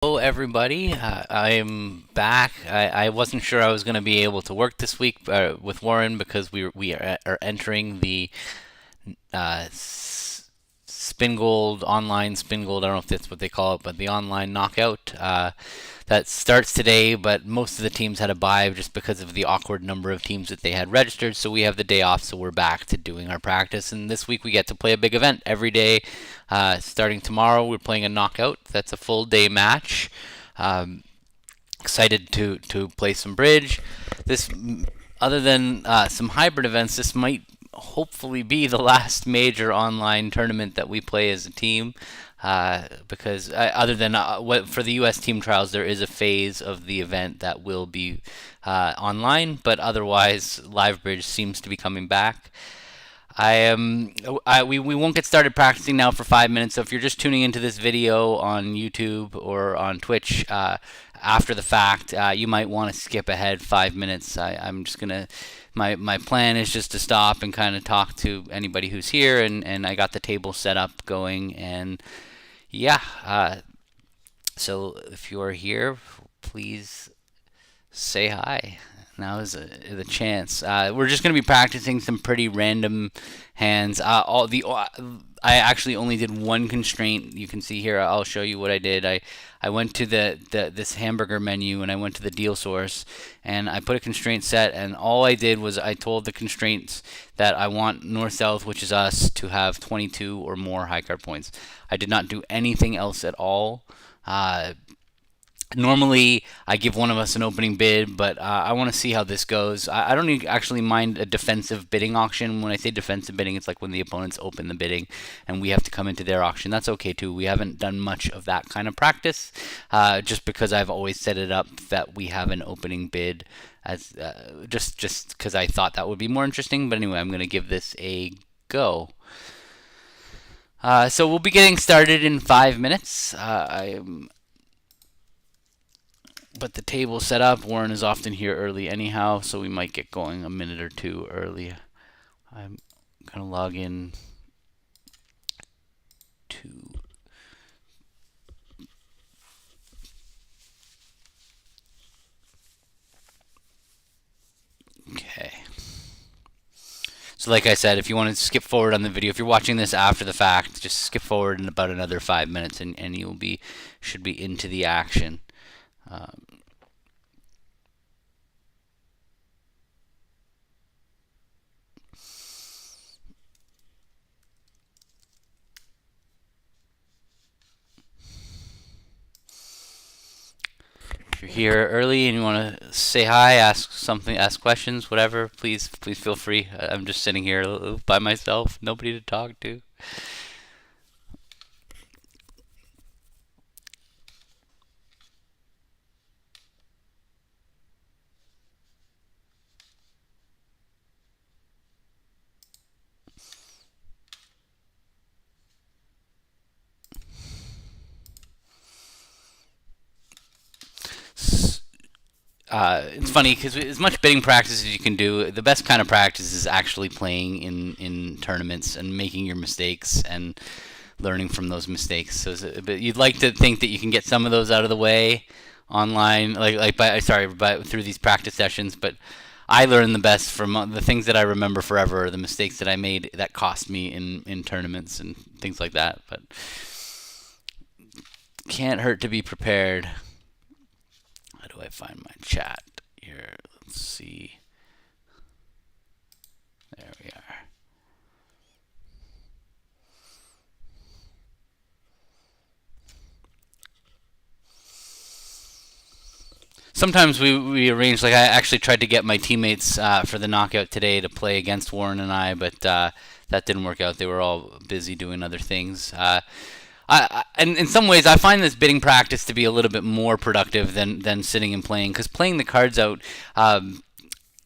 Hello, everybody. I am back. I wasn't sure I was going to be able to work this week with Warren because we are entering the uh, Spin Gold online Spin Gold. I don't know if that's what they call it, but the online knockout that starts today. But most of the teams had a bye just because of the awkward number of teams that they had registered. So we have the day off, so we're back to doing our practice. And this week we get to play a big event every day. Starting tomorrow, we're playing a knockout. That's a full day match. Um, Excited to play some bridge. This, other than some hybrid events, this might hopefully be the last major online tournament that we play as a team. Because other than for the U.S. team trials, there is a phase of the event that will be online, but otherwise, live bridge seems to be coming back. We won't get started practicing now for 5 minutes. So if you're just tuning into this video on YouTube or on Twitch after the fact, you might want to skip ahead 5 minutes. I'm just gonna. My plan is just to stop and kind of talk to anybody who's here, and I got the table set up going, and yeah. So if you're here, please say hi. Now is the chance. We're just going to be practicing some pretty random hands. I actually only did one constraint. You can see here. I'll show you what I did. I went to this hamburger menu and I went to the deal source and I put a constraint set, and all I did was I told the constraints that I want north south, which is us, to have 22 or more high card points. I did not do anything else at all. Normally, I give one of us an opening bid, but I want to see how this goes. I don't actually mind a defensive bidding auction. When I say defensive bidding, it's like when the opponents open the bidding and we have to come into their auction. That's okay too. We haven't done much of that kind of practice, just because I've always set it up that we have an opening bid, as just because I thought that would be more interesting. But anyway, I'm going to give this a go. So we'll be getting started in 5 minutes. But the table's set up. Warren is often here early anyhow, so we might get going a minute or two early. I'm gonna log in to okay. So like I said, if you want to skip forward on the video, if you're watching this after the fact, just skip forward in about another 5 minutes, and you'll be should be into the action. Um, If you're here early and you want to say hi, ask something, ask questions, whatever, please feel free. I'm just sitting here by myself, nobody to talk to. It's funny because as much bidding practice as you can do, the best kind of practice is actually playing in tournaments and making your mistakes and learning from those mistakes. So, but you'd like to think that you can get some of those out of the way online, by through these practice sessions. But I learn the best from the things that I remember forever, are the mistakes that I made that cost me in tournaments and things like that. But can't hurt to be prepared. How do I find my chat here? Let's see. There we are. Sometimes we arrange, like I actually tried to get my teammates for the knockout today to play against Warren and I, but that didn't work out. They were all busy doing other things. And in some ways, I find this bidding practice to be a little bit more productive than sitting and playing, because playing the cards out,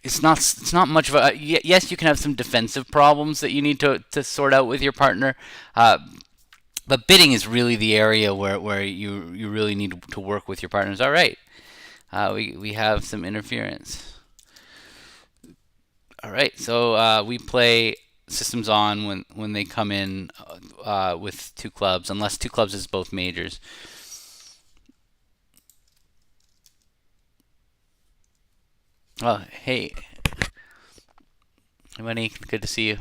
it's not much of a yes. You can have some defensive problems that you need to sort out with your partner, but bidding is really the area where you really need to work with your partners. All right, we have some interference. All right, so we play systems on when they come in with two clubs, unless two clubs is both majors. Oh, hey, Money, good to see you.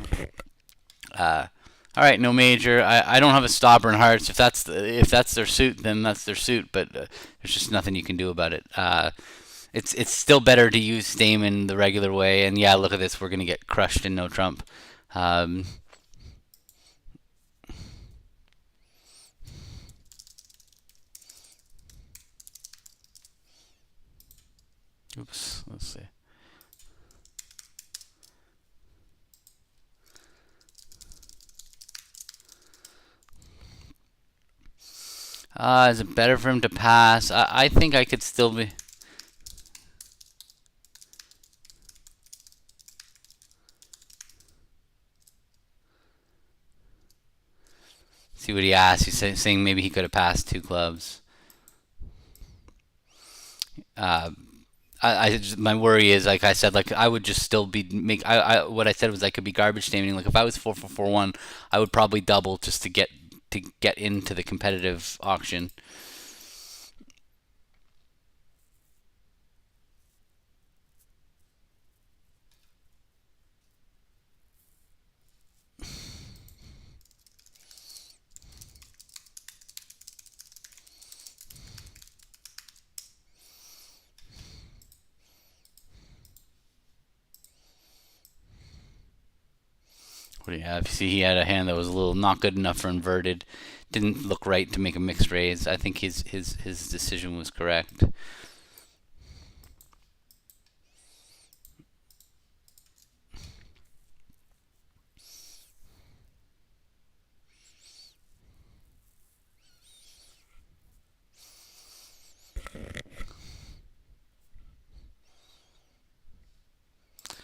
Uh, all right, no major. I don't have a stopper in hearts. If that's their suit, then that's their suit. But there's just nothing you can do about it. It's still better to use Stamen the regular way. And yeah, look at this. We're gonna get crushed in no trump. Um, oops. Let's see. Is it better for him to pass? I think I could still be. See what he asks. Saying maybe he could have passed two clubs. Uh, my worry is, like I said, like I would just still be make. What I said was I could be garbage staining. Like if I was 4-4-4-1, I would probably double just to get into the competitive auction. What do you have? You see, he had a hand that was a little not good enough for inverted. Didn't look right to make a mixed raise. I think his decision was correct.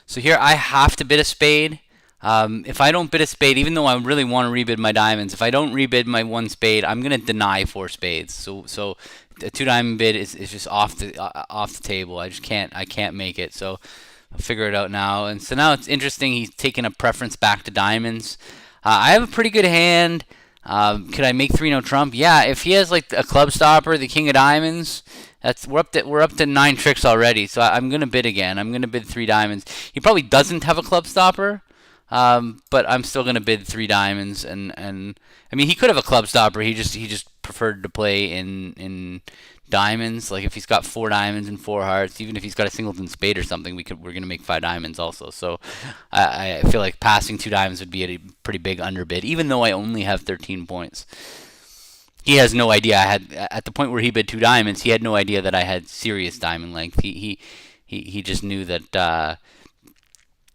So here I have to bid a spade. If I don't bid a spade, even though I really want to rebid my diamonds, if I don't rebid my one spade, I'm gonna deny four spades. So a two diamond bid is just off the table. I can't make it. So I'll figure it out now. And so now it's interesting. He's taking a preference back to diamonds. I have a pretty good hand. Could I make three no trump? Yeah, if he has like a club stopper, the king of diamonds, we're up to 9 tricks already. So I'm gonna bid again. I'm gonna bid three diamonds. He probably doesn't have a club stopper, but I'm still gonna bid three diamonds. And I mean he could have a club stopper. He just preferred to play in diamonds. Like if he's got four diamonds and four hearts, even if he's got a singleton spade or something, we're gonna make five diamonds also. So I feel like passing two diamonds would be a pretty big underbid, even though I only have 13 points. He has no idea I had at the point where he bid two diamonds. He had no idea that I had serious diamond length. He just knew that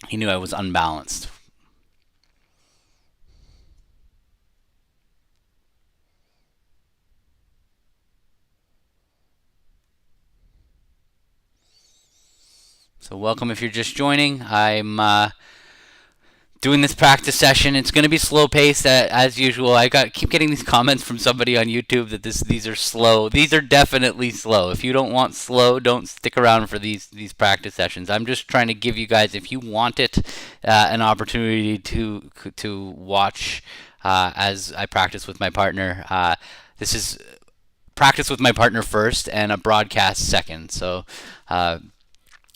he knew I was unbalanced. So welcome if you're just joining. I'm doing this practice session. It's going to be slow paced as usual. Keep getting these comments from somebody on YouTube that these are slow. These are definitely slow. If you don't want slow, don't stick around for these practice sessions. I'm just trying to give you guys, if you want it, an opportunity to watch as I practice with my partner. This is practice with my partner first and a broadcast second. So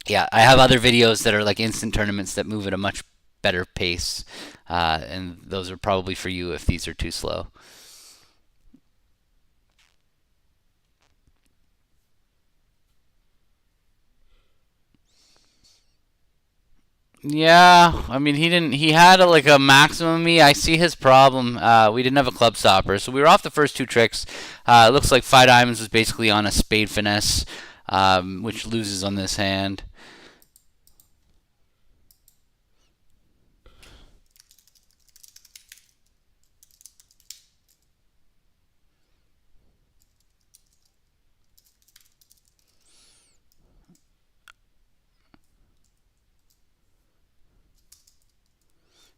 yeah, I have other videos that are like instant tournaments that move at a much better pace, and those are probably for you if these are too slow. Yeah, I mean he didn't. He had like a maximum of me. I see his problem. We didn't have a club stopper, so we were off the first two tricks. It looks like five diamonds was basically on a spade finesse, which loses on this hand.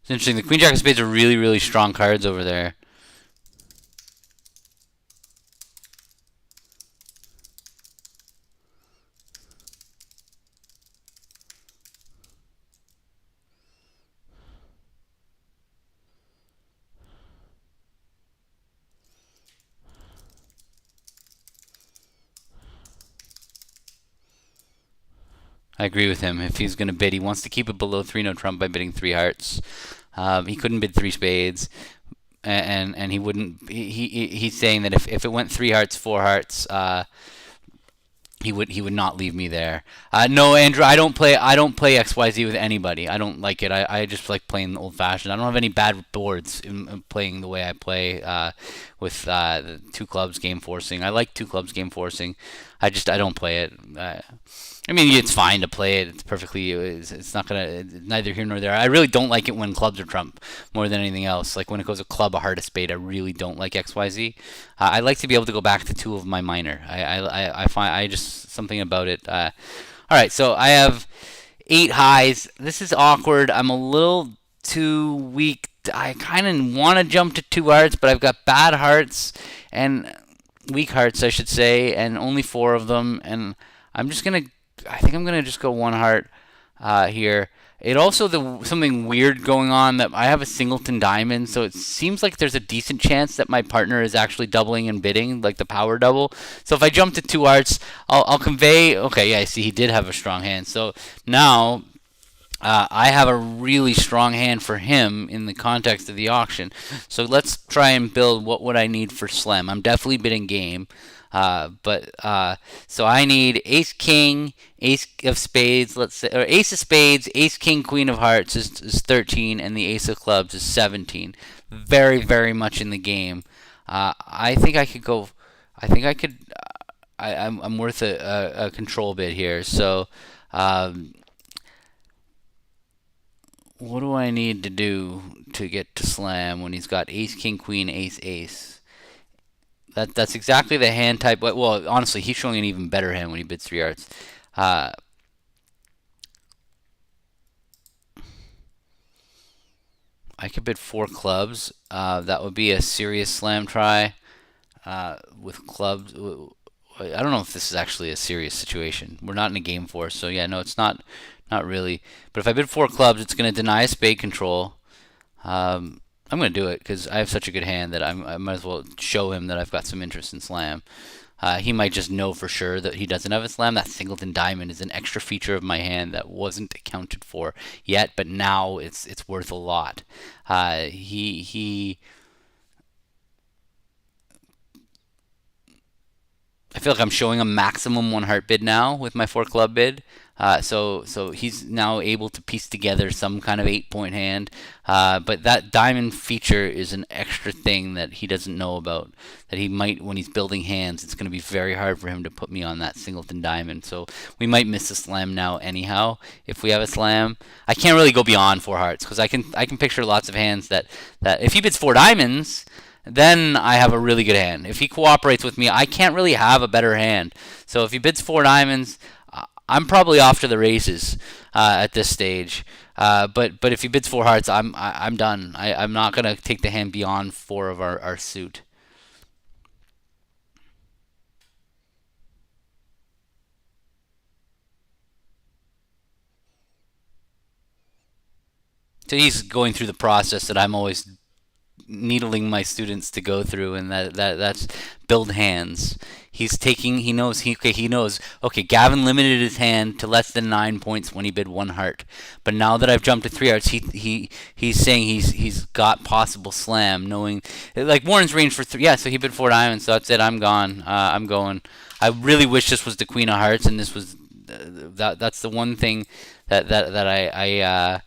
It's interesting. The queen jack of spades are really really strong cards over there. I agree with him. If he's going to bid, he wants to keep it below 3 no trump by bidding 3 hearts. He couldn't bid 3 spades, and he wouldn't. He's saying that if it went 3 hearts, 4 hearts, he would not leave me there. No, Andrew, I don't play XYZ with anybody. I don't like it. I just like playing old fashioned. I don't have any bad boards in playing the way I play with the two clubs game forcing. I like two clubs game forcing. I don't play it. I mean, it's fine to play it. It's perfectly. It's not gonna. Neither here nor there. I really don't like it when clubs are trump more than anything else. Like when it goes a club, a heart, a spade. I really don't like XYZ. I like to be able to go back to two of my minor. I find I just something about it. All right, so I have 8 highs. This is awkward. I'm a little too weak. I kind of want to jump to 2 hearts, but I've got bad hearts and weak hearts, I should say, and only 4 of them. And I'm just gonna. I think I'm gonna just go 1 heart here. It also something weird going on that I have a singleton diamond, so it seems like there's a decent chance that my partner is actually doubling and bidding, like the power double. So if I jump to 2 hearts, I'll convey. Okay, yeah, I see he did have a strong hand. So now I have a really strong hand for him in the context of the auction. So let's try and build what would I need for slam. I'm definitely bidding game. But so I need ace king, ace of spades, let's say, or ace of spades, ace king, queen of hearts is 13, and the ace of clubs is 17. Very, very much in the game. I think I could go. I think I could. I'm worth a control bid here. So, what do I need to do to get to slam when he's got ace king, queen, ace, ace? That's exactly the hand type. Well, honestly, he's showing an even better hand when he bids 3 hearts. Uh, I could bid 4 clubs. That would be a serious slam try with clubs. I don't know if this is actually a serious situation. We're not in a game force, so yeah, no, it's not really. But if I bid 4 clubs, it's going to deny spade control. I'm going to do it because I have such a good hand that I might as well show him that I've got some interest in slam. He might just know for sure that he doesn't have a slam. That singleton diamond is an extra feature of my hand that wasn't accounted for yet, but now it's worth a lot. He I feel like I'm showing a maximum 1 heart bid now with my 4 club bid. So he's now able to piece together some kind of 8 point hand. But that diamond feature is an extra thing that he doesn't know about. That he might, when he's building hands, it's going to be very hard for him to put me on that singleton diamond. So we might miss a slam now anyhow. If we have a slam, I can't really go beyond 4 hearts because I can picture lots of hands that if he bids 4 diamonds, then I have a really good hand. If he cooperates with me, I can't really have a better hand. So if he bids 4 diamonds, I'm probably off to the races at this stage. But if he bids 4 hearts, I'm done. I'm not gonna take the hand beyond 4 of our suit. So he's going through the process that I'm always needling my students to go through, and that's build hands. He knows he knows. Okay, Gavin limited his hand to less than 9 points when he bid 1 heart, but now that I've jumped to 3 hearts, he's saying he's got possible slam, knowing like Warren's range for three. Yeah, so he bid 4 diamonds. So that's it. I'm gone. I'm going. I really wish this was the queen of hearts, and this was that's the one thing that I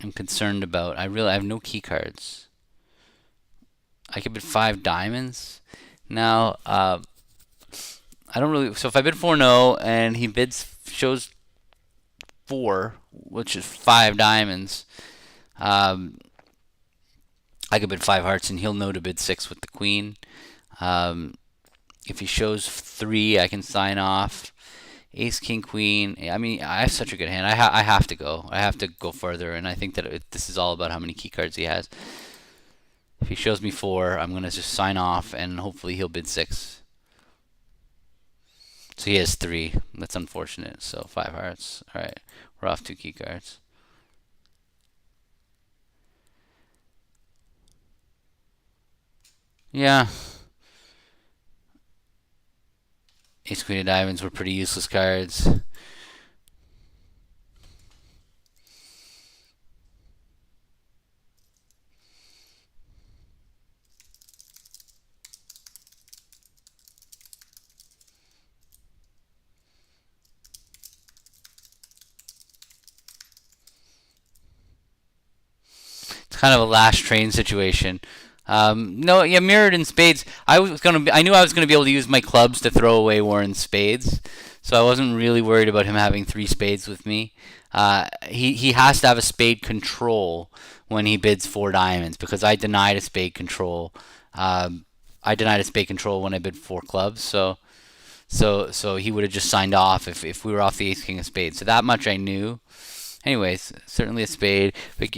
am concerned about. I have no key cards. I could bid 5 diamonds. Now, I don't really. So if I bid 4 no and he bids shows 4, which is 5 diamonds, um, I could bid 5 hearts and he'll know to bid 6 with the queen. Um, if he shows 3, I can sign off. Ace, king, queen. I mean, I have such a good hand. I have to go. I have to go further, and I think that this is all about how many key cards he has. If he shows me 4, I'm gonna just sign off, and hopefully he'll bid 6. So he has 3. That's unfortunate. So 5 hearts. All right, we're off 2 key cards. Yeah. Ace Queen of Diamonds were pretty useless cards. It's kind of a last train situation. No, yeah, mirrored in spades. I knew I was gonna be able to use my clubs to throw away Warren's spades, so I wasn't really worried about him having three spades with me. He has to have a spade control when he bids four diamonds because I denied a spade control. I denied a spade control when I bid four clubs, so he would have just signed off if we were off the ace king of spades. So that much I knew. Anyways, certainly a spade. But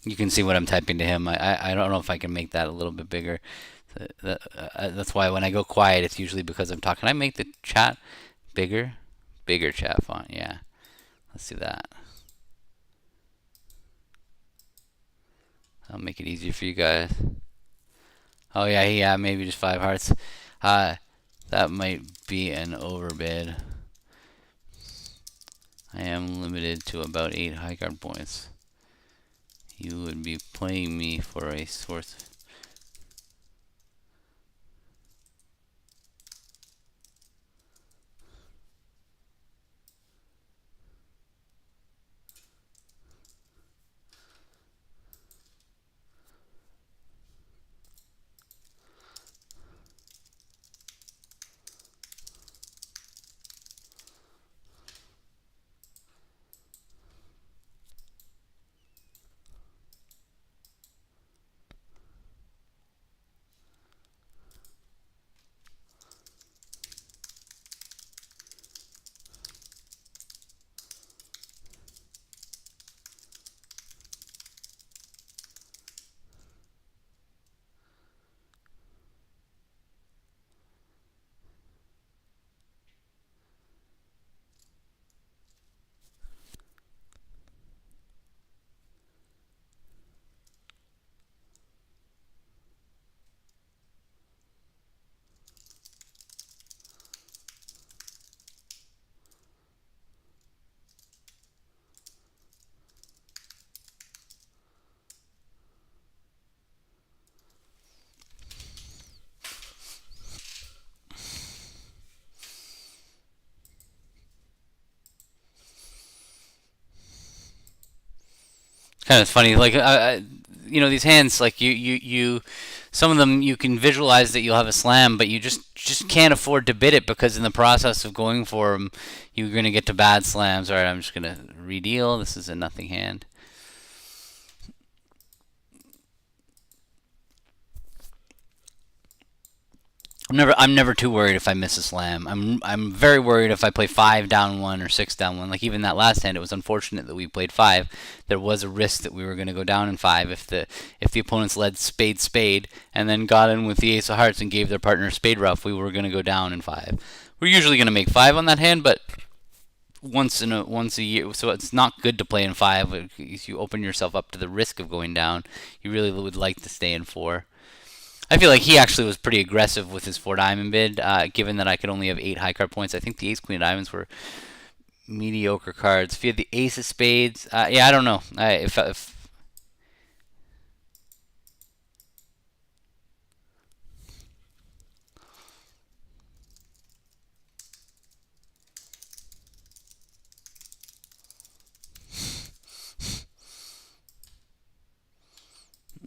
you can see what I'm typing to him. I don't know if I can make that a little bit bigger. That's why when I go quiet, it's usually because I'm talking. Can I make the chat bigger? Bigger chat font, yeah. Let's do that. I'll make it easier for you guys. Oh yeah, maybe just 5 hearts. That might be an overbid. I am limited to about 8 high card points. You would be playing me for a source. Kind of funny, like these hands, like some of them you can visualize that you'll have a slam, but you just can't afford to bid it because in the process of going for them, you're gonna get to bad slams. All right, I'm just gonna redeal. This is a nothing hand. I'm never too worried if I miss a slam. I'm very worried if I play 5 down 1 or 6 down 1. Like even that last hand, it was unfortunate that we played 5. There was a risk that we were going to go down in 5 if the opponents led spade and then got in with the ace of hearts and gave their partner spade ruff. We were going to go down in 5. We're usually going to make 5 on that hand, but once a year, so it's not good to play in 5. If you open yourself up to the risk of going down, you really would like to stay in 4. I feel like he actually was pretty aggressive with his 4 diamond bid, given that I could only have 8 high card points. I think the ace queen of diamonds were mediocre cards. If you had the ace of spades, yeah, I don't know. If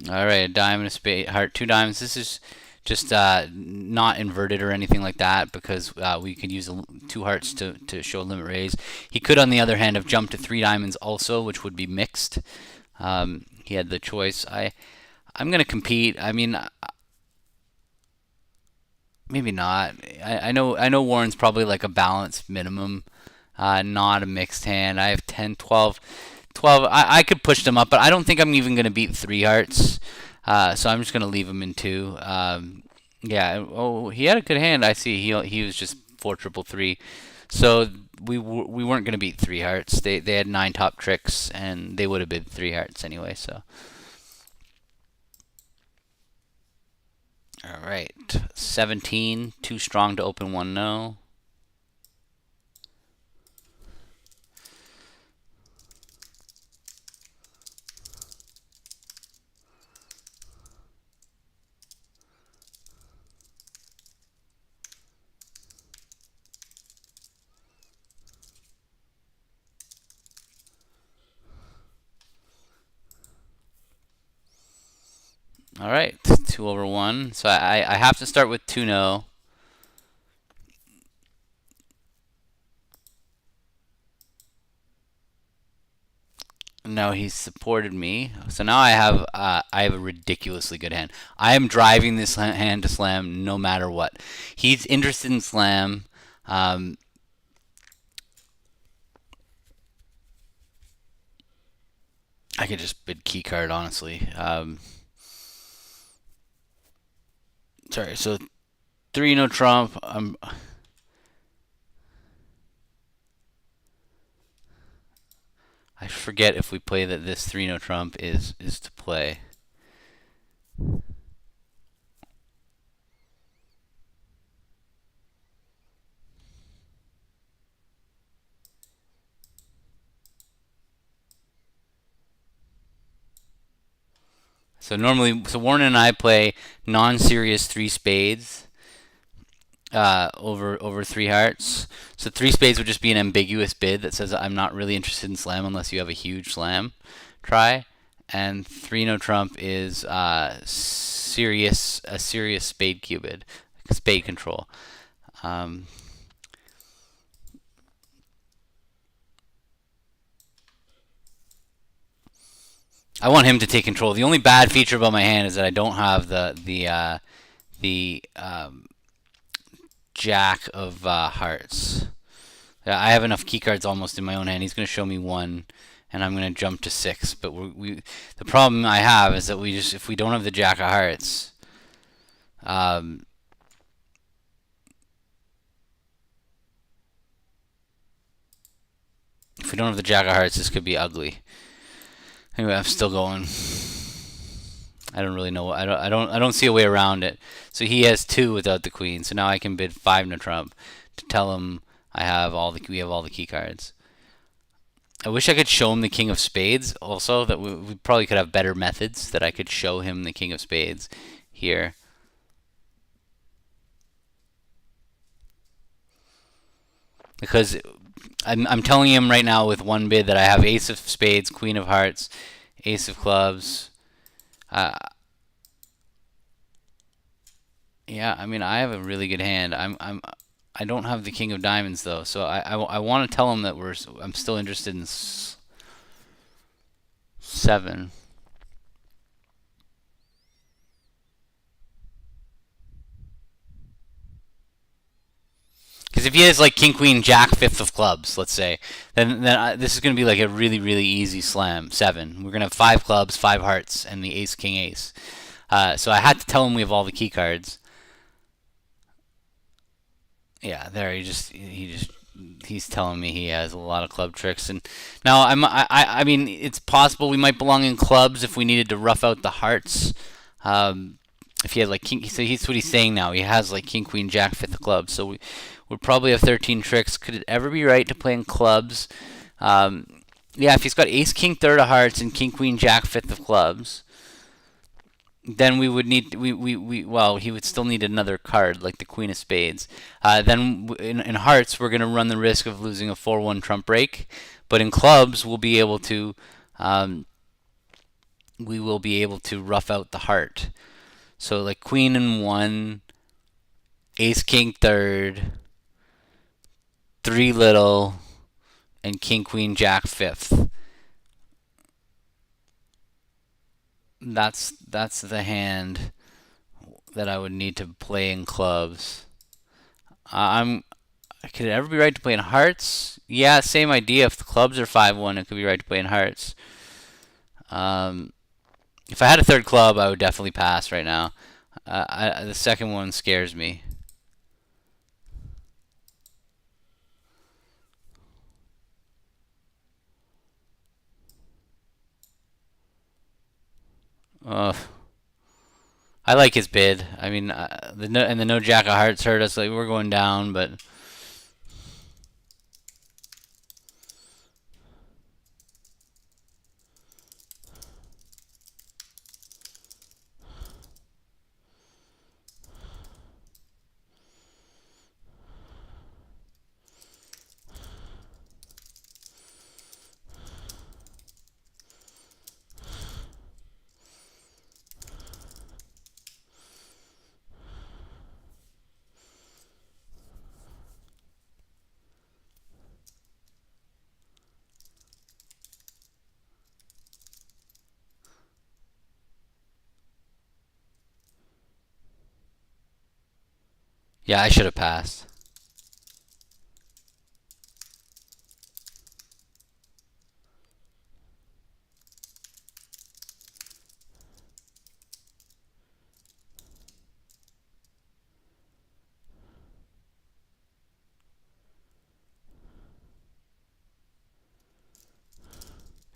all right, a diamond, a spade, heart, 2 diamonds. This is just not inverted or anything like that because we could use 2 hearts to show a limit raise. He could, on the other hand, have jumped to 3 diamonds also, which would be mixed. He had the choice. I'm gonna compete. I mean, maybe not. I know Warren's probably like a balanced minimum, not a mixed hand. I have 10, 12, 12. I could push them up, but I don't think I'm even gonna beat three hearts. So I'm just gonna leave him in two. Yeah. Oh, he had a good hand. I see. He was just four triple three. So we weren't gonna beat three hearts. They had nine top tricks, and they would have been three hearts anyway. So all right, 17. Too strong to open one. No. All right, two over one. So I have to start with two no. No, he's supported me. So now I have a ridiculously good hand. I am driving this hand to slam no matter what. He's interested in slam. Um, I could just bid key card honestly. Sorry. So three no trump. I forget if we play that this three no trump is to play. So normally, so Warren and I play non-serious three spades over three hearts. So three spades would just be an ambiguous bid that says I'm not really interested in slam unless you have a huge slam try. And three no trump is serious a serious spade cubid, spade control. Um, I want him to take control. The only bad feature about my hand is that I don't have the jack of hearts. I have enough key cards almost in my own hand. He's going to show me one, and I'm going to jump to six. But the problem I have is that we just if we don't have the jack of hearts, um, if we don't have the jack of hearts, this could be ugly. Anyway, I'm still going. I don't really know. I don't see a way around it. So he has two without the queen. So now I can bid five no trump to tell him we have all the key cards. I wish I could show him the king of spades. Also, that we probably could have better methods that I could show him the king of spades here. Because I'm telling him right now with one bid that I have ace of spades, queen of hearts, ace of clubs. Uh, yeah, I mean I have a really good hand. I don't have the king of diamonds though, so I want to tell him that I'm still interested in seven. Because if he has like king queen jack fifth of clubs, let's say, then this is going to be like a really easy slam seven. We're going to have five clubs, five hearts, and the ace king ace. So I had to tell him we have all the key cards. Yeah, there he's telling me he has a lot of club tricks, and now I mean it's possible we might belong in clubs if we needed to rough out the hearts. If he had like king, so he's what he's saying now. He has like king queen jack fifth of clubs, so we would probably have 13 tricks. Could it ever be right to play in clubs? Yeah, if he's got ace king third of hearts and king queen jack fifth of clubs, then we would need well he would still need another card like the queen of spades. Then in hearts we're going to run the risk of losing a 4-1 trump break, but in clubs um, we will be able to rough out the heart. So like queen and one, ace king third, three little, and king queen jack fifth. that's the hand that I would need to play in clubs. I'm Could it ever be right to play in hearts? Yeah, same idea. If the clubs are 5-1, it could be right to play in hearts. Um, if I had a third club, I would definitely pass right now. The second one scares me. Uh, I like his bid. I mean, the no jack of hearts hurt us. Like we're going down, but yeah, I should have passed.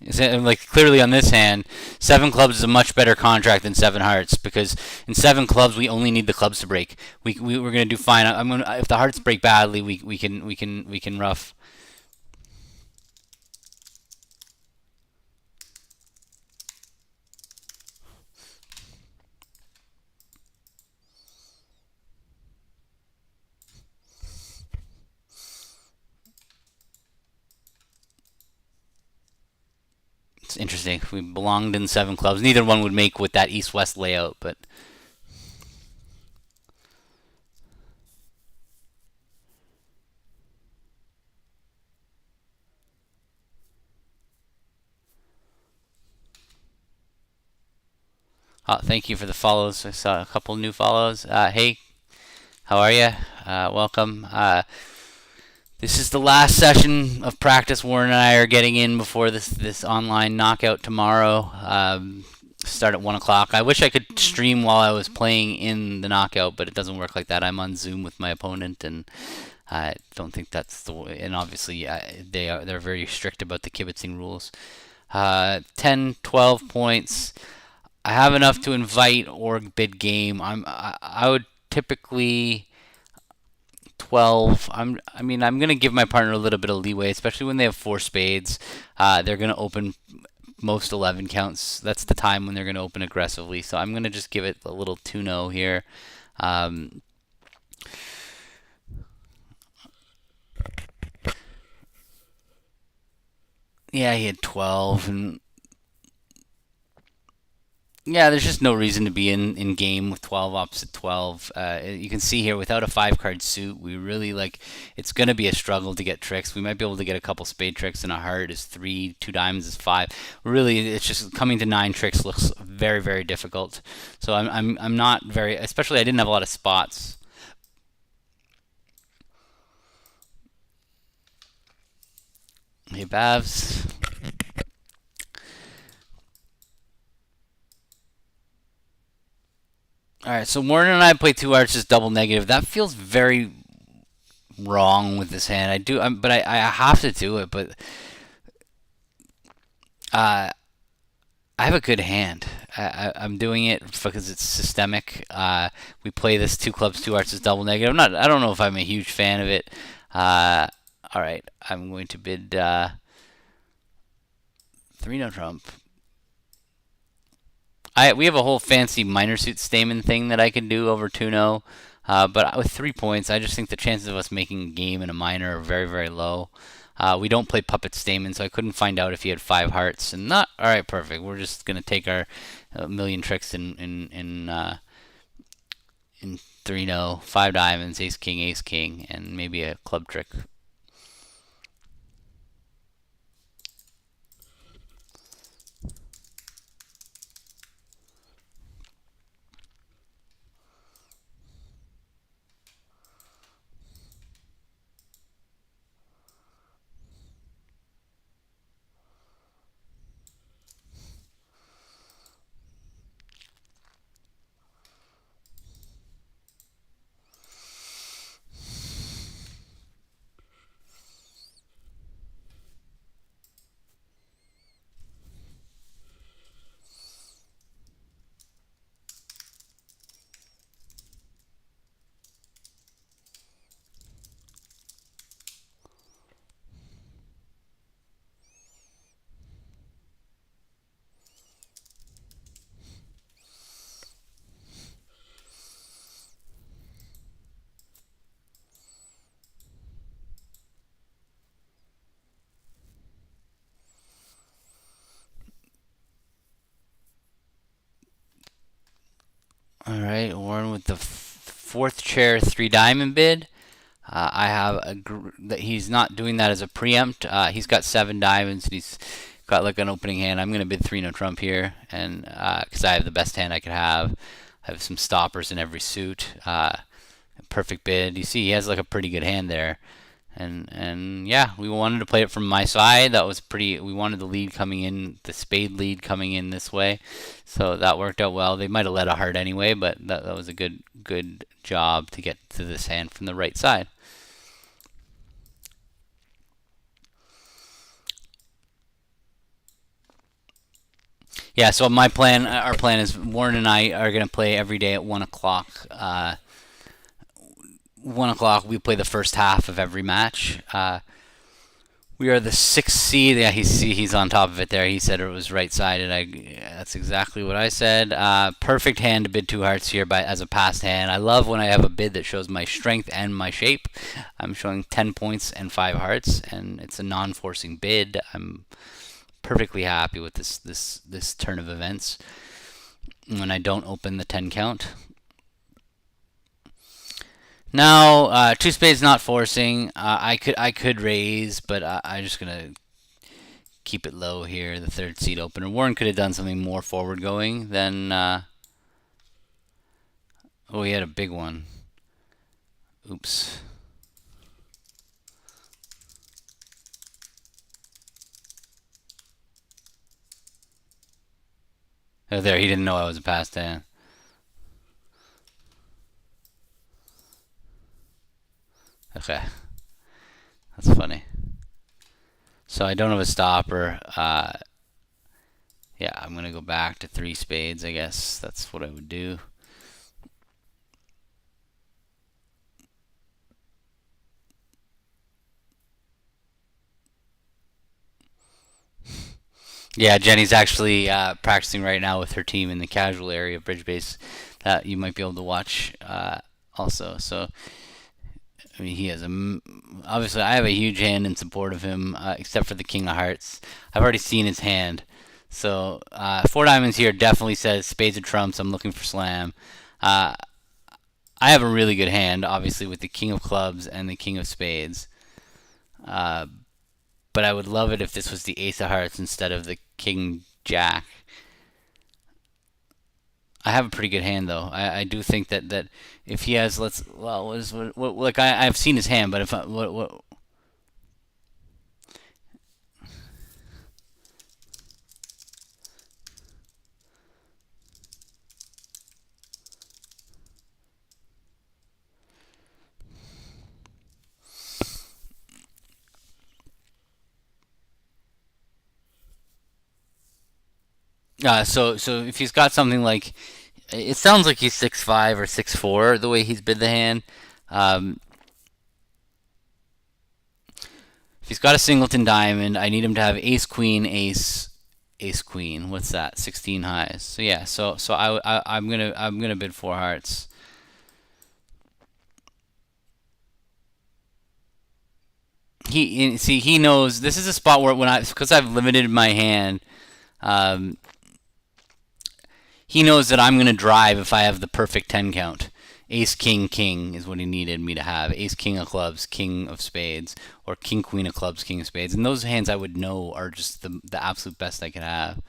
Like clearly on this hand, seven clubs is a much better contract than seven hearts because in seven clubs we only need the clubs to break. We're gonna do fine. I'm gonna if the hearts break badly, we can rough. It's interesting. We belonged in seven clubs. Neither one would make with that east-west layout, but thank you for the follows. I saw a couple new follows. Hey, how are you? Welcome. This is the last session of practice. Warren and I are getting in before this online knockout tomorrow. Start at 1 o'clock. I wish I could stream while I was playing in the knockout, but it doesn't work like that. I'm on Zoom with my opponent, and I don't think that's the way. And obviously, they're very strict about the kibitzing rules. 10, 12 points. I have enough to invite or bid game. I would typically 12. I'm going to give my partner a little bit of leeway, especially when they have four spades. They're going to open most 11 counts. That's the time when they're going to open aggressively. So I'm going to just give it a little 2-0 here. Um, yeah, he had 12, and yeah, there's just no reason to be in game with 12 opposite 12. You can see here without a five card suit, we really like it's going to be a struggle to get tricks. We might be able to get a couple spade tricks, and a heart is three, two diamonds is five. Really, it's just coming to nine tricks looks very, very difficult. So I'm not very, especially I didn't have a lot of spots. Hey, Bavs. All right, so Warren and I play two arches double negative. That feels very wrong with this hand. I do, but I have to do it. But uh, I have a good hand. I'm doing it because it's systemic. We play this two clubs, two arches double negative. I don't know if I'm a huge fan of it. All right, I'm going to bid three no trump. We have a whole fancy minor suit Stamen thing that I can do over 2-0. But with 3 points, I just think the chances of us making a game in a minor are very, very low. We don't play Puppet Stamen, so I couldn't find out if he had five hearts. And not all right, perfect. We're just gonna take our million tricks in 3-0, five diamonds, ace king, and maybe a club trick. All right, Warren with the fourth chair, three diamond bid. I have that he's not doing that as a preempt. He's got seven diamonds and he's got like an opening hand. I'm gonna bid three no trump here, and because I have the best hand I could have. I have some stoppers in every suit. Perfect bid. You see, he has like a pretty good hand there. And yeah, we wanted to play it from my side. That was pretty. We wanted the lead coming in, the spade lead coming in this way, so that worked out well. They might have led a heart anyway, but that was a good job to get to this hand from the right side. Yeah. So my plan, our plan is Warren and I are gonna play every day at 1 o'clock. 1 o'clock. We play the first half of every match. We are the sixth seed. Yeah, he's on top of it there. He said it was right sided. That's exactly what I said. Perfect hand to bid two hearts here by as a passed hand. I love when I have a bid that shows my strength and my shape. I'm showing 10 points and five hearts, and it's a non-forcing bid. I'm perfectly happy with this turn of events when I don't open the 10 count. Now, two spades not forcing. I could raise, but I'm just gonna keep it low here. The third seat opener. Warren could have done something more forward going than. Oh, he had a big one. Oops. Oh, there. He didn't know I was a passed hand. Okay, that's funny. So I don't have a stopper. Yeah, I'm gonna go back to three spades. I guess that's what I would do. Yeah, Jenny's actually practicing right now with her team in the casual area of Bridge Base that you might be able to watch also. So, I mean, he has obviously, I have a huge hand in support of him, except for the King of Hearts. I've already seen his hand. So, four diamonds here definitely says spades of trumps. I'm looking for slam. Uh, I have a really good hand, obviously, with the King of Clubs and the King of Spades. Uh, but I would love it if this was the Ace of Hearts instead of the King Jack. I have a pretty good hand though. I do think that if he has like I've seen his hand, but if I, what so if he's got something like it sounds like he's 6'5" or 6'4" the way he's bid the hand. Um, if he's got a singleton diamond, I need him to have ace queen ace queen. What's that? 16 highs. So yeah. So I'm gonna bid four hearts. He knows this is a spot where when I because I've limited my hand. Um, he knows that I'm going to drive if I have the perfect 10 count. Ace, king, king is what he needed me to have. Ace, king of clubs, king of spades, or king, queen of clubs, king of spades. And those hands I would know are just the absolute best I could have.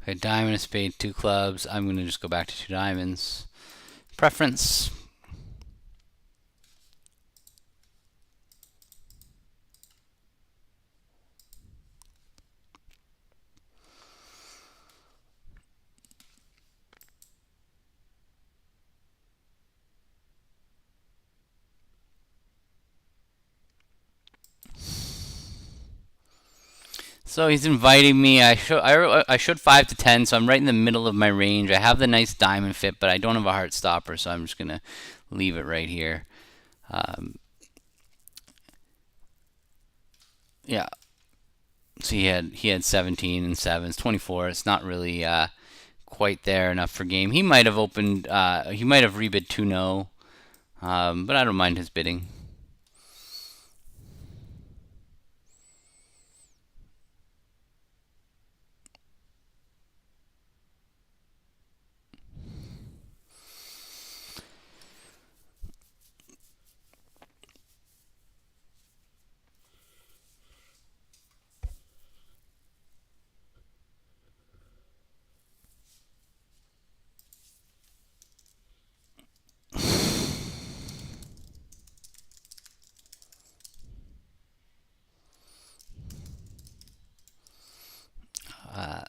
Okay, diamond, a spade, two clubs. I'm gonna just go back to two diamonds. Preference. So he's inviting me. I showed 5 to 10, so I'm right in the middle of my range. I have the nice diamond fit, but I don't have a heart stopper, so I'm just gonna leave it right here. Um, yeah. So he had 17 and sevens, 24. It's not really quite there enough for game. He might have opened. He might have rebid 2-0, but I don't mind his bidding. Uh,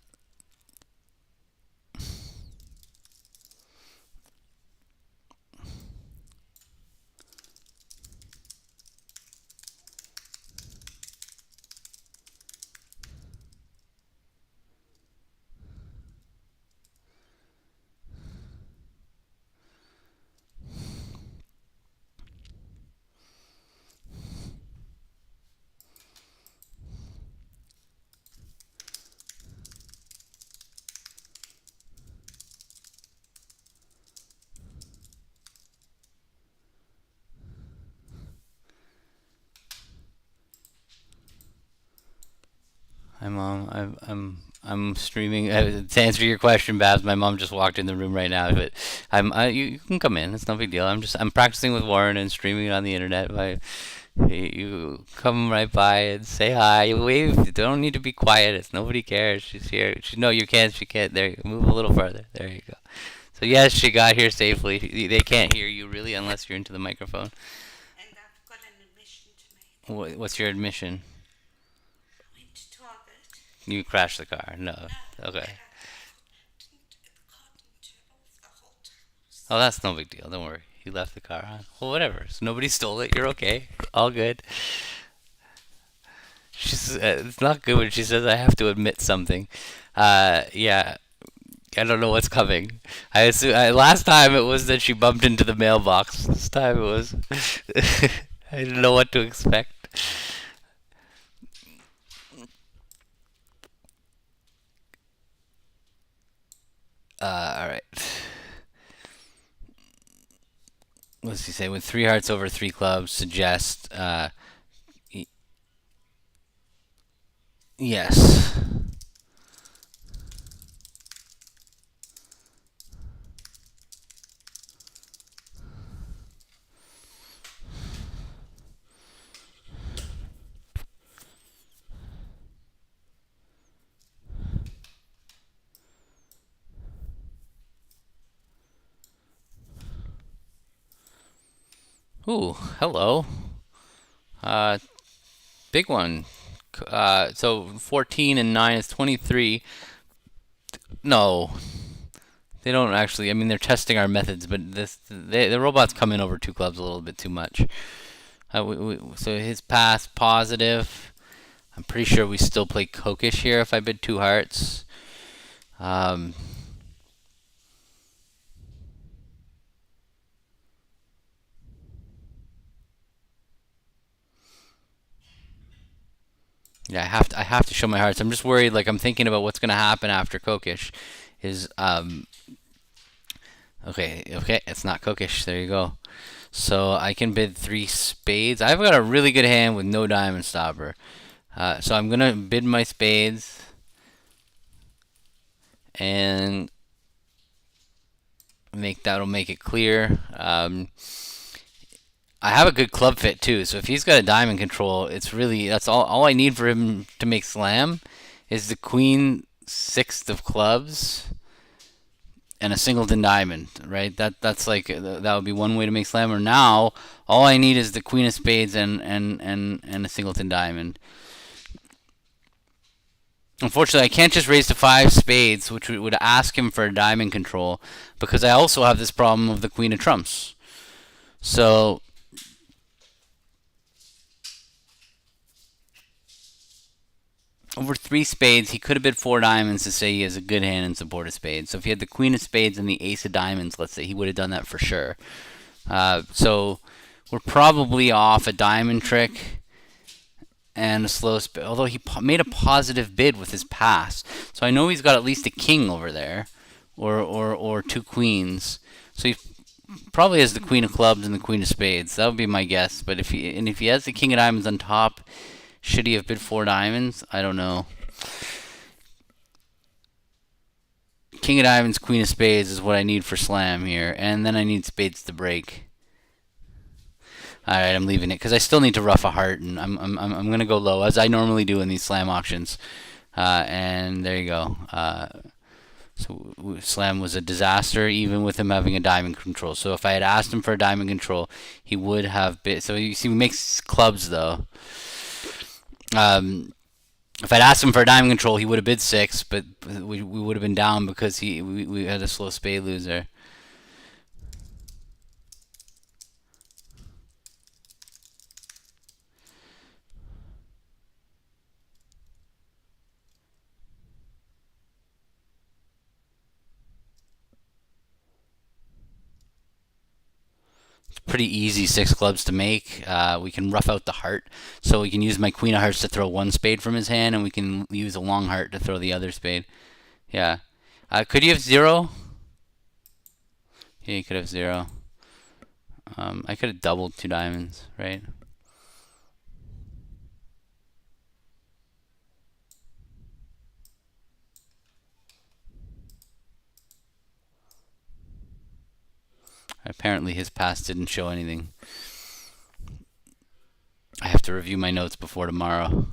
Hi, Mom. I'm streaming. To answer your question, Babs, my mom just walked in the room right now. But you can come in. It's no big deal. I'm practicing with Warren and streaming it on the internet. You come right by and say hi. You wave. You don't need to be quiet. It's nobody cares. She's here. No, you can't. She can't. There. Move a little further. There you go. So yes, she got here safely. They can't hear you really unless you're into the microphone. And I've got an admission to make. What's your admission? I went to Target. You crashed the car. No. No, Okay. the car didn't turn off the whole time. Oh, that's no big deal. Don't worry. He left the car on. Well, whatever. So nobody stole it. You're okay. All good. It's not good when she says I have to admit something. Yeah. I don't know what's coming. I assume last time it was that she bumped into the mailbox. This time it was. I didn't know what to expect. All right. What's he say? With three hearts over three clubs, suggest. Yes. Ooh, hello. Uh, big one. So 14 and 9 is 23. No, they don't actually. I mean, they're testing our methods, but the robots come in over two clubs a little bit too much. So his pass positive. I'm pretty sure we still play Kokish here if I bid two hearts. Um, yeah, I have to show my hearts. I'm just worried. Like I'm thinking about what's gonna happen after Kokish. Is okay. It's not Kokish. There you go. So I can bid three spades. I've got a really good hand with no diamond stopper. So I'm gonna bid my spades and that'll make it clear. I have a good club fit too, so if he's got a diamond control, that's all I need for him to make slam is the queen sixth of clubs and a singleton diamond, right? That's like that would be one way to make slammer. Now all I need is the queen of spades and a singleton diamond. Unfortunately, I can't just raise to five spades, which would ask him for a diamond control, because I also have this problem of the queen of trumps. So over three spades, he could have bid four diamonds to say he has a good hand and support of spades. So if he had the queen of spades and the ace of diamonds, let's say, he would have done that for sure. So we're probably off a diamond trick and a slow spade. Although he made a positive bid with his pass, so I know he's got at least a king over there, or two queens. So he probably has the queen of clubs and the queen of spades. That would be my guess. But if he has the king of diamonds on top, should he have bid four diamonds? I don't know. King of diamonds, queen of spades is what I need for slam here, and then I need spades to break. All right, I'm leaving it because I still need to rough a heart, and I'm gonna go low as I normally do in these slam auctions. And there you go. So slam was a disaster, even with him having a diamond control. So if I had asked him for a diamond control, he would have bid. So you see, he makes clubs though. If I'd asked him for a diamond control, he would have bid six, but we would have been down because we had a slow spade loser. Pretty easy six clubs to make. We can rough out the heart, so we can use my queen of hearts to throw one spade from his hand, and we can use a long heart to throw the other spade. Yeah. Could you have zero? Yeah, you could have zero. I could have doubled two diamonds, right? Apparently his pass didn't show anything. I have to review my notes before tomorrow. All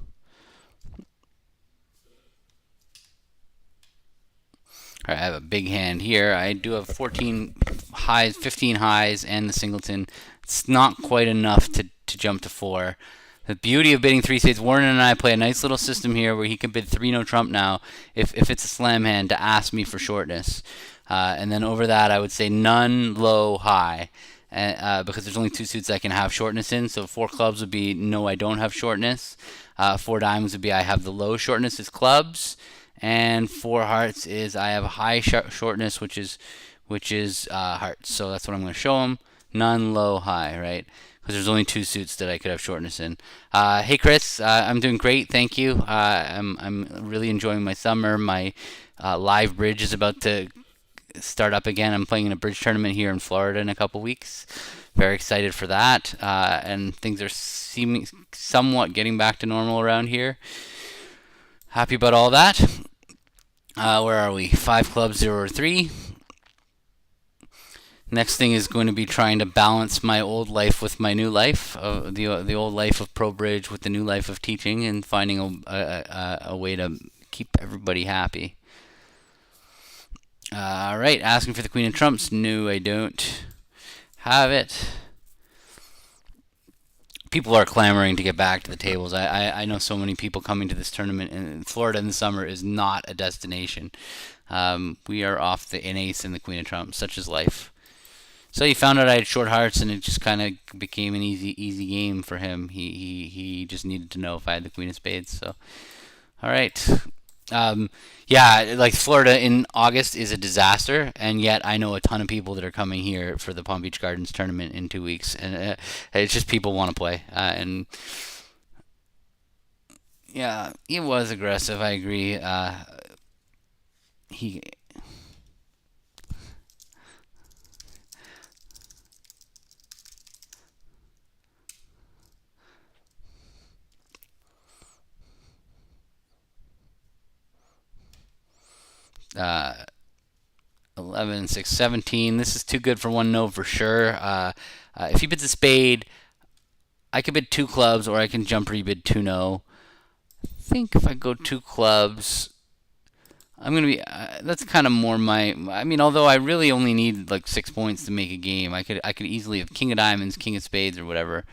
right, I have a big hand here. I do have 14 highs, 15 highs, and the singleton. It's not quite enough to jump to four. The beauty of bidding three spades, Warren and I play a nice little system here where he can bid three no trump now if it's a slam hand to ask me for shortness. And then over that, I would say none, low, high. Because there's only two suits I can have shortness in. So four clubs would be no, I don't have shortness. Four diamonds would be I have the low shortness as clubs, and four hearts is I have high shortness, which is hearts. So that's what I'm going to show him. None, low, high, right? Because there's only two suits that I could have shortness in. Hey Chris, I'm doing great, thank you. I'm really enjoying my summer. My live bridge is about to start up again. I'm playing in a bridge tournament here in Florida in a couple weeks. Very excited for that, and things are seeming somewhat getting back to normal around here. Happy about all that. Where are we? 5 clubs, 0 or 3. Next thing is going to be trying to balance my old life with my new life, the old life of pro bridge with the new life of teaching, and finding a way to keep everybody happy. Alright, asking for the queen of trumps. No, I don't have it. People are clamoring to get back to the tables. I know so many people coming to this tournament, and Florida in the summer is not a destination. We are off the ace and the queen of trumps. Such is life. So he found out I had short hearts, and it just kind of became an easy game for him. He just needed to know if I had the queen of spades. So, all right. Yeah, like Florida in August is a disaster, and yet I know a ton of people that are coming here for the Palm Beach Gardens tournament in 2 weeks, and it's just people want to play. And yeah, he was aggressive. I agree. He 11, 6, 17. This is too good for one no for sure. If he bids a spade, I could bid two clubs, or I can jump rebid two no. I think if I go two clubs, I'm gonna be. That's kind of more my. I mean, although I really only need like 6 points to make a game, I could easily have king of diamonds, king of spades, or whatever.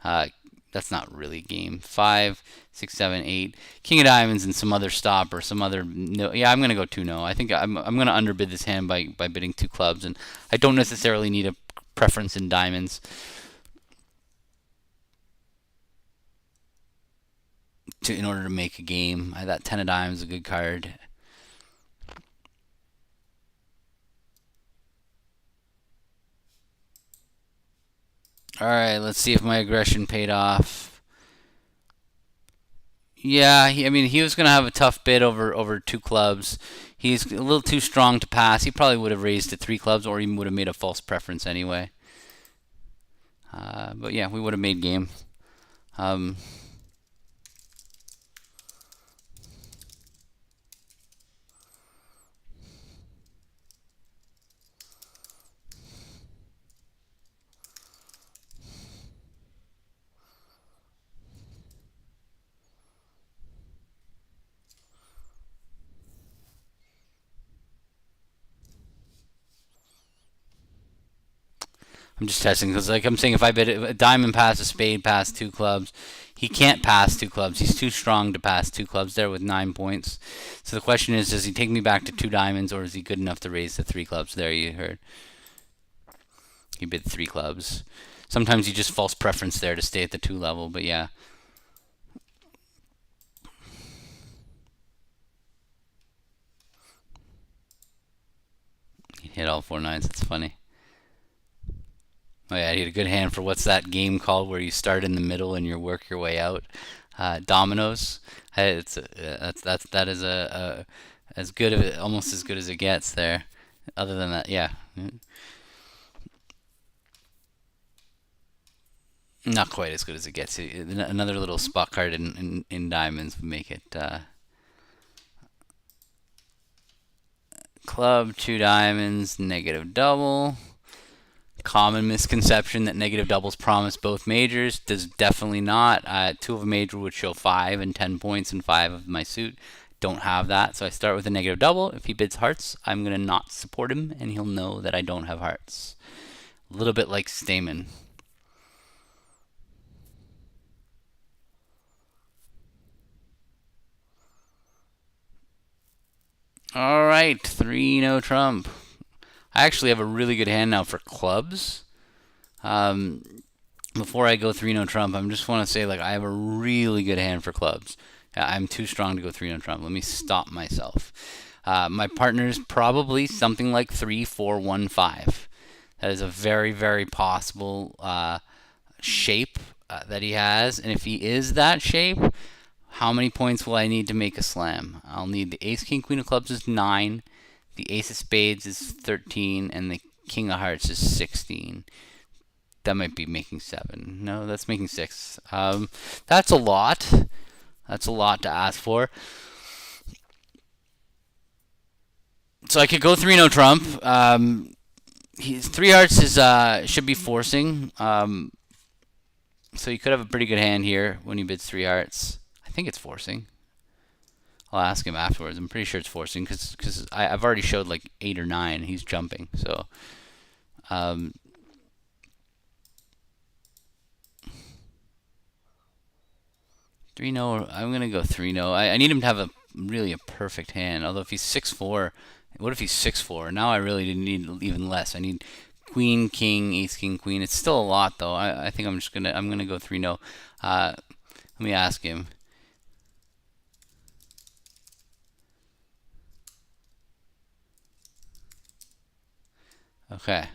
Uh, that's not really a game. 5, 6, 7, 8. King of diamonds and some other stop or some other no. Yeah, I'm gonna go 2-no. I think I'm gonna underbid this hand by bidding 2 clubs, and I don't necessarily need a preference in diamonds in order to make a game. That 10 of diamonds is a good card. All right, let's see if my aggression paid off. Yeah, I mean, he was going to have a tough bid over 2 clubs. He's a little too strong to pass. He probably would have raised to 3 clubs, or even would have made a false preference anyway. But yeah, we would have made game. Um, I'm just testing because, like I'm saying, if I bid a diamond pass, a spade pass 2 clubs, he can't pass 2 clubs. He's too strong to pass 2 clubs there with 9 points. So the question is, does he take me back to 2 diamonds, or is he good enough to raise to 3 clubs? There, you heard. He bid 3 clubs. Sometimes you just false preference there to stay at the 2 level, but yeah. He hit all 4 9s. That's funny. Oh yeah, he had a good hand for what's that game called where you start in the middle and you work your way out. Dominoes. It's that is a as good of it, almost as good as it gets there. Other than that, yeah, not quite as good as it gets. Another little spot card in diamonds would make it club 2 diamonds negative double. Common misconception that negative doubles promise both majors. Does definitely not. 2 of a major would show 5 and 10 points, and 5 of my suit. Don't have that, so I start with a negative double. If he bids hearts, I'm gonna not support him, and he'll know that I don't have hearts. A little bit like Stamen. All right, 3-no trump. I actually have a really good hand now for clubs. Um, Before I go 3-no trump, I just want to say, like, I have a really good hand for clubs. I'm too strong to go 3-no trump. Let me stop myself. My partner's probably something like 3-4-1-5. That is a very, very possible shape that he has. And if he is that shape, how many points will I need to make a slam? I'll need the ace, king, queen of clubs is 9. The ace of spades is 13. And the king of hearts is 16. That might be making 7. No, that's making 6. That's a lot. That's a lot to ask for. So I could go 3-no trump. His 3 hearts is should be forcing. So you could have a pretty good hand here when he bids 3 hearts. I think it's forcing. I'll ask him afterwards. I'm pretty sure it's forcing because I've already showed like 8 or 9. He's jumping. So um, 3-no. I'm gonna go 3-no. I need him to have a perfect hand. Although if he's 6-4, what if he's 6-4? Now I really need even less. I need queen, king, ace, king, queen. It's still a lot though. I think I'm gonna go 3-no. Let me ask him. Okay.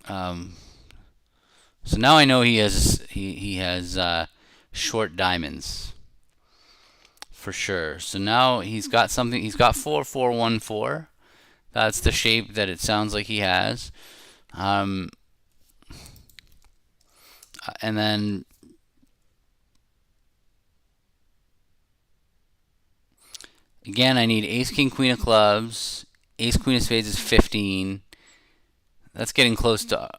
So now I know he has short diamonds for sure. So now he's got something. He's got 4-4-1-4. That's the shape that it sounds like he has. And then again, I need ace, king, queen of clubs. Ace, queen of spades is 15. That's getting close to.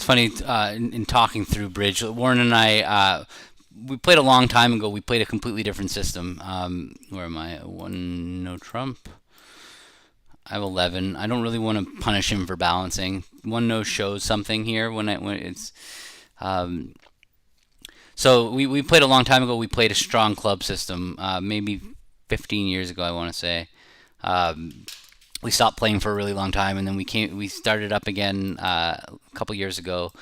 funny in talking through bridge. Warren and I, we played a long time ago. We played a completely different system. Where am I? One no trump. I have 11. I don't really want to punish him for balancing. One no shows something here when it's um, so we played a long time ago. We played a strong club system. Maybe 15 years ago, I want to say. Um, we stopped playing for a really long time, and then we started up again a couple years ago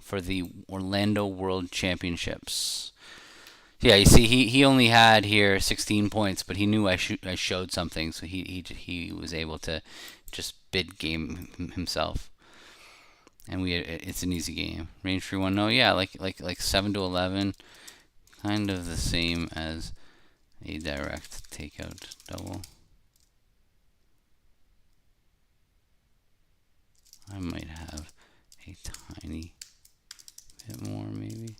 for the Orlando World Championships. Yeah, you see, he only had here 16 points, but he knew I showed something, so he was able to just bid game himself, and it's an easy game. Range 3-1, no, yeah, like 7 to 11, kind of the same as a direct takeout double. I might have a tiny bit more, maybe.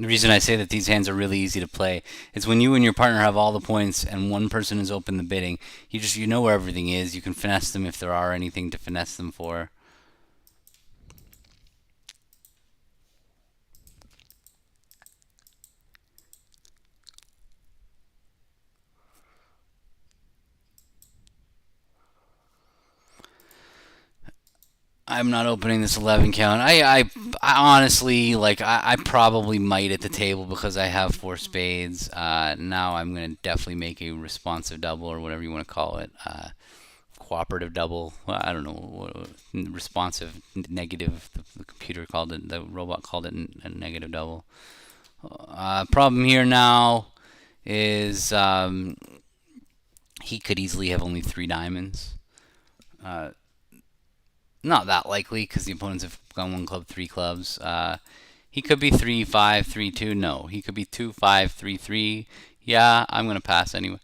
The reason I say that these hands are really easy to play is when you and your partner have all the points and one person is open the bidding. You know where everything is. You can finesse them if there are anything to finesse them for. 'm not opening this 11 count. I honestly I probably might at the table because I have four spades. Now I'm gonna definitely make a responsive double or whatever you want to call it. Cooperative double. Well, I don't know responsive negative. The computer called it. The robot called it a negative double. Problem here now is he could easily have only three diamonds. Uh, Not that likely because the opponents have gone one club, three clubs. He could be 3-5-3-2. No, he could be 2-5-3-3. Yeah, I'm gonna pass anyway.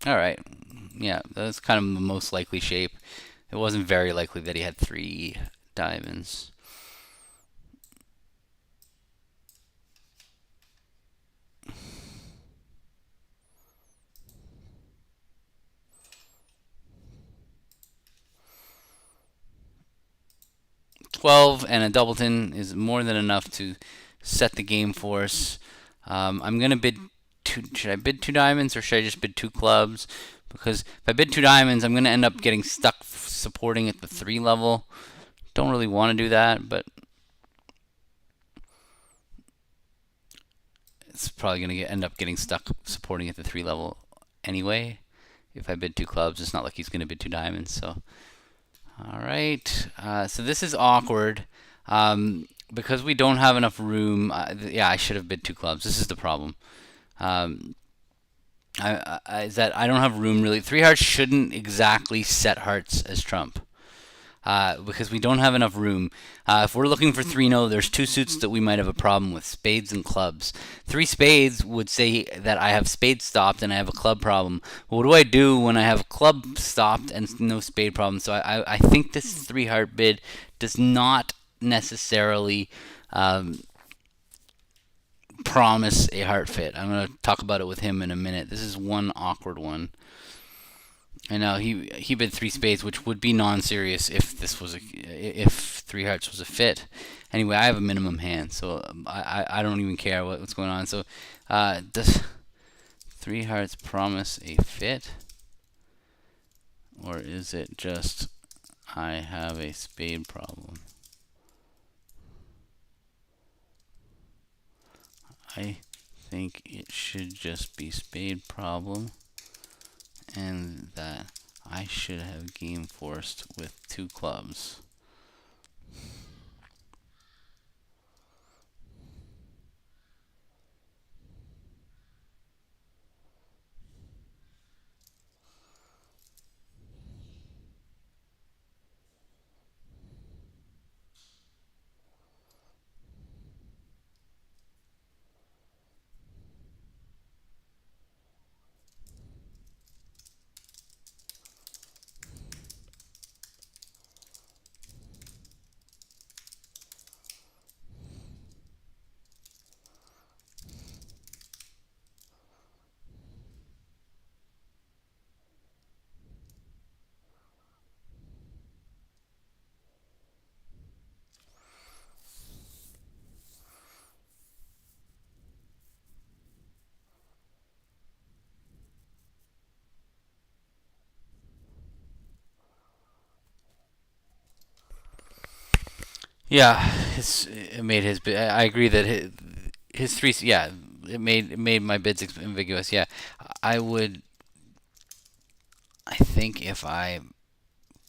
All right. Yeah, that's kind of the most likely shape. It wasn't very likely that he had three diamonds. 12 and a doubleton is more than enough to set the game for us. I'm gonna bid two. Should I bid two diamonds or should I just bid two clubs? Because if I bid two diamonds, I'm gonna end up getting stuck supporting at the 3 level. Don't really want to do that, but it's probably gonna end up getting stuck supporting at the 3 level anyway. If I bid two clubs, it's not like he's gonna bid two diamonds. So all right, so this is awkward because we don't have enough room. Yeah, I should have bid two clubs. This is the problem. Um, is that I don't have room really. Three hearts shouldn't exactly set hearts as trump. Because we don't have enough room. If we're looking for 3-0, there's two suits that we might have a problem with, spades and clubs. Three spades would say that I have spades stopped and I have a club problem. Well, what do I do when I have a club stopped and no spade problem? So I think this 3-heart bid does not necessarily promise a heart fit. I'm going to talk about it with him in a minute. This is one awkward one. I know he bid three spades, which would be non-serious if three hearts was a fit. Anyway, I have a minimum hand, so I don't even care what's going on. So does three hearts promise a fit, or is it just I have a spade problem. I think it should just be spade problem, and that I should have game forced with two clubs. Yeah, it made his. I agree that his three. Yeah, it made my bids ambiguous. Yeah, I would. I think if I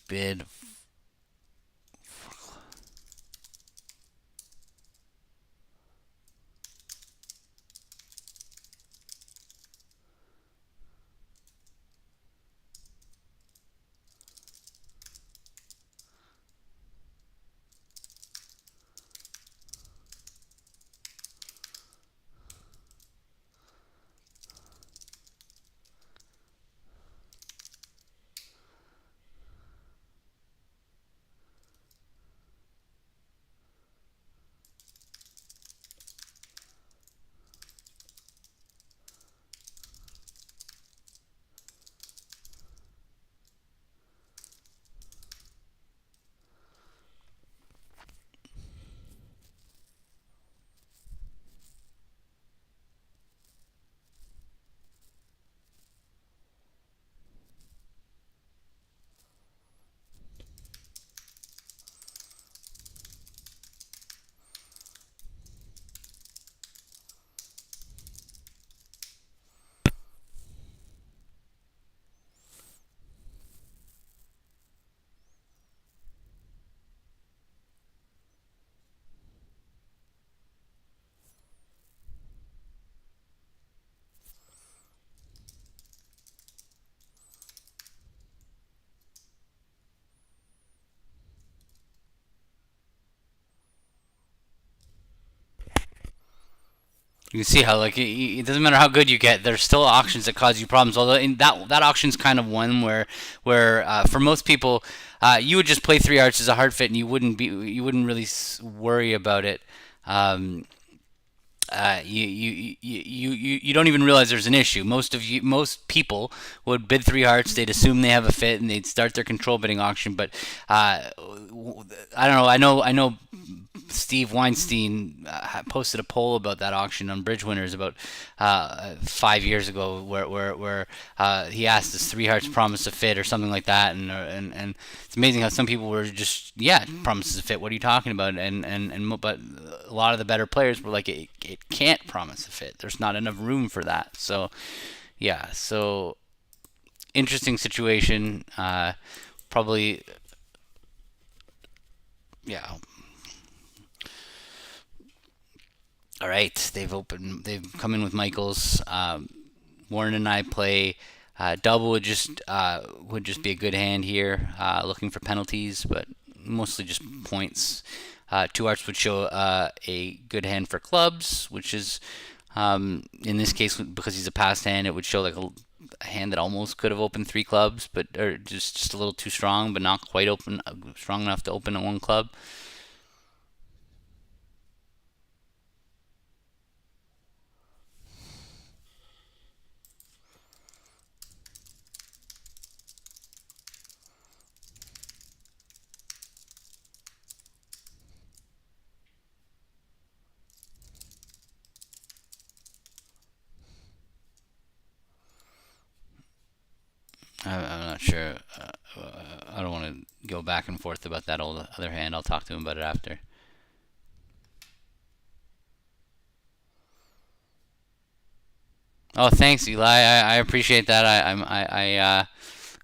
bid. You can see how it doesn't matter how good you get. There's still auctions that cause you problems. Although in that auction's kind of one where for most people, you would just play three hearts as a heart fit, and you wouldn't really worry about it. Um, you don't even realize there's an issue. Most people would bid three hearts. They'd assume they have a fit, and they'd start their control bidding auction. But I don't know. I know Steve Weinstein posted a poll about that auction on Bridge Winners about 5 years ago, where he asked, "Does three hearts promise a fit?" or something like that, and it's amazing how some people were just, yeah, promises a fit. What are you talking about? But a lot of the better players were like, it can't promise a fit. There's not enough room for that. So yeah, so interesting situation. Probably, yeah. All right, They've come in with Michaels. Warren and I play. Double would just be a good hand here, looking for penalties, but mostly just points. Two hearts would show a good hand for clubs, which is in this case, because he's a passed hand, it would show like a hand that almost could have opened three clubs, but or just a little too strong, but not quite open strong enough to open a one club. I'm not sure. I don't want to go back and forth about that old other hand. I'll talk to him about it after. Oh, thanks, Eli. I appreciate that.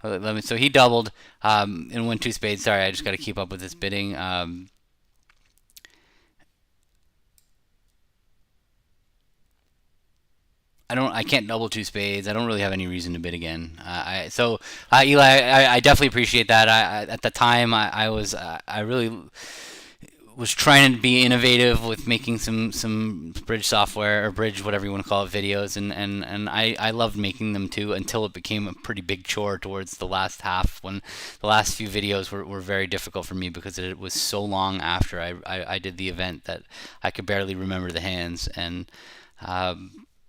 Let me. So he doubled and won two spades. Sorry, I just got to keep up with this bidding. I can't double two spades. I don't really have any reason to bid again. Eli, I definitely appreciate that. At the time, I really was trying to be innovative with making some bridge software or bridge whatever you want to call it videos, and I loved making them too until it became a pretty big chore towards the last half when the last few videos were very difficult for me because it was so long after I did the event that I could barely remember the hands. And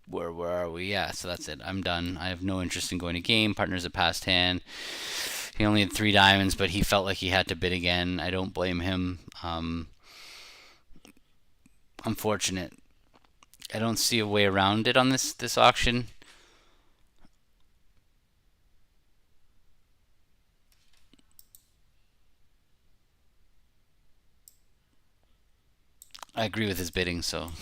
where are we? Yeah, so that's it. I'm done. I have no interest in going to game. Partner's a passed hand. He only had three diamonds, but he felt like he had to bid again. I don't blame him. Unfortunate. I don't see a way around it on this auction. I agree with his bidding, so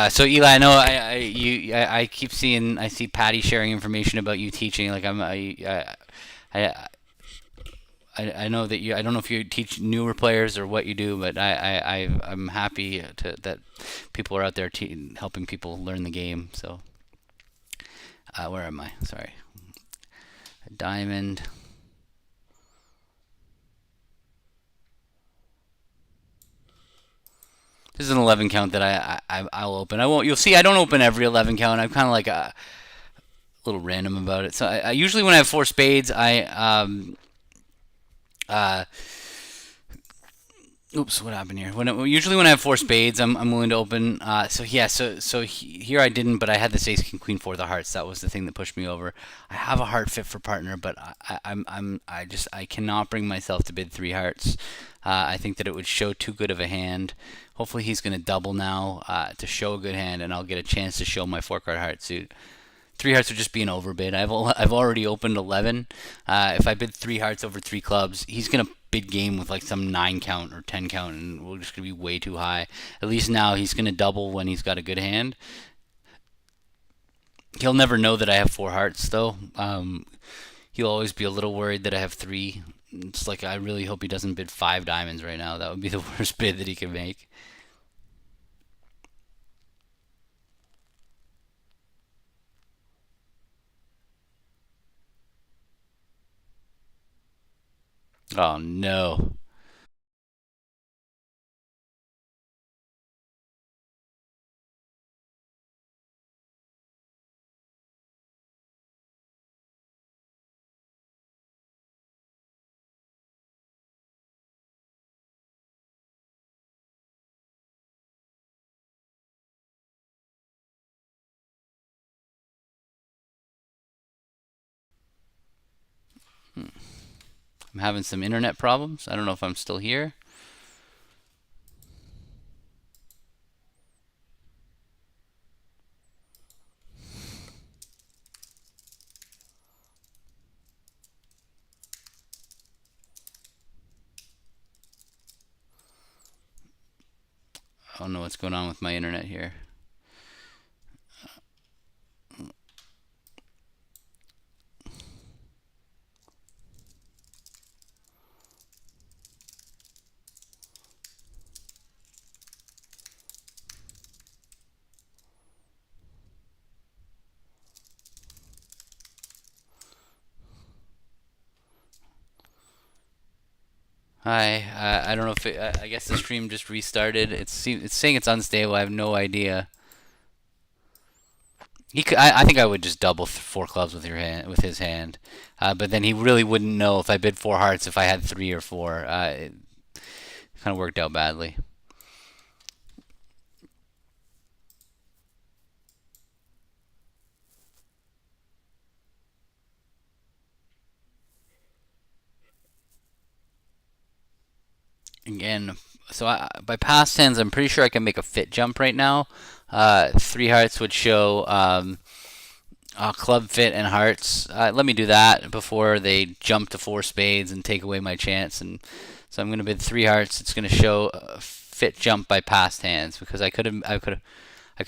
so Eli, I know I keep seeing I see Patty sharing information about you teaching. Like I I know that you. I don't know if you teach newer players or what you do, but I'm happy that people are out there helping people learn the game. So where am I? Sorry, a diamond. This is an 11 count that I'll open. I won't. You'll see. I don't open every 11 count. I'm kind of like a little random about it. So I usually when I have four spades, I uh, oops, what happened here? Usually when I have four spades, I'm willing to open. Here I didn't, but I had this ace king queen for the hearts. That was the thing that pushed me over. I have a heart fit for partner, but I cannot bring myself to bid three hearts. I think that it would show too good of a hand. Hopefully he's going to double now to show a good hand, and I'll get a chance to show my four card heart suit. Three hearts would just be an overbid. I've already opened 11. If I bid three hearts over three clubs, he's gonna bid game with like some 9 count or 10 count, and we're just gonna be way too high. At least now he's gonna double when he's got a good hand. He'll never know that I have four hearts though. He'll always be a little worried that I have three. It's like I really hope he doesn't bid five diamonds right now. That would be the worst bid that he could make. Oh no. I'm having some internet problems. I don't know if I'm still here. I don't know what's going on with my internet here. Hi, I don't know if I guess the stream just restarted. It's saying it's unstable. I have no idea. I think I would just double four clubs with your hand with his hand, but then he really wouldn't know if I bid four hearts if I had three or four. It kind of worked out badly. again. So by past tense, I'm pretty sure I can make a fit jump right now. Three hearts would show club fit and hearts. Let me do that before they jump to four spades and take away my chance. And so I'm going to bid three hearts. It's going to show a fit jump by past hands because I could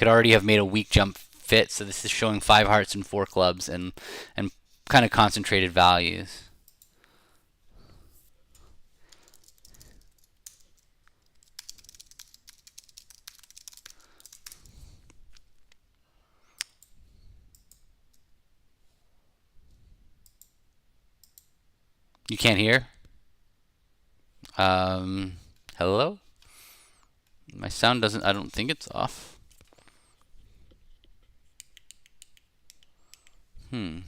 already have made a weak jump fit. So this is showing five hearts and four clubs and kind of concentrated values. You can't hear? Hello? My sound doesn't. I don't think it's off. Hmm.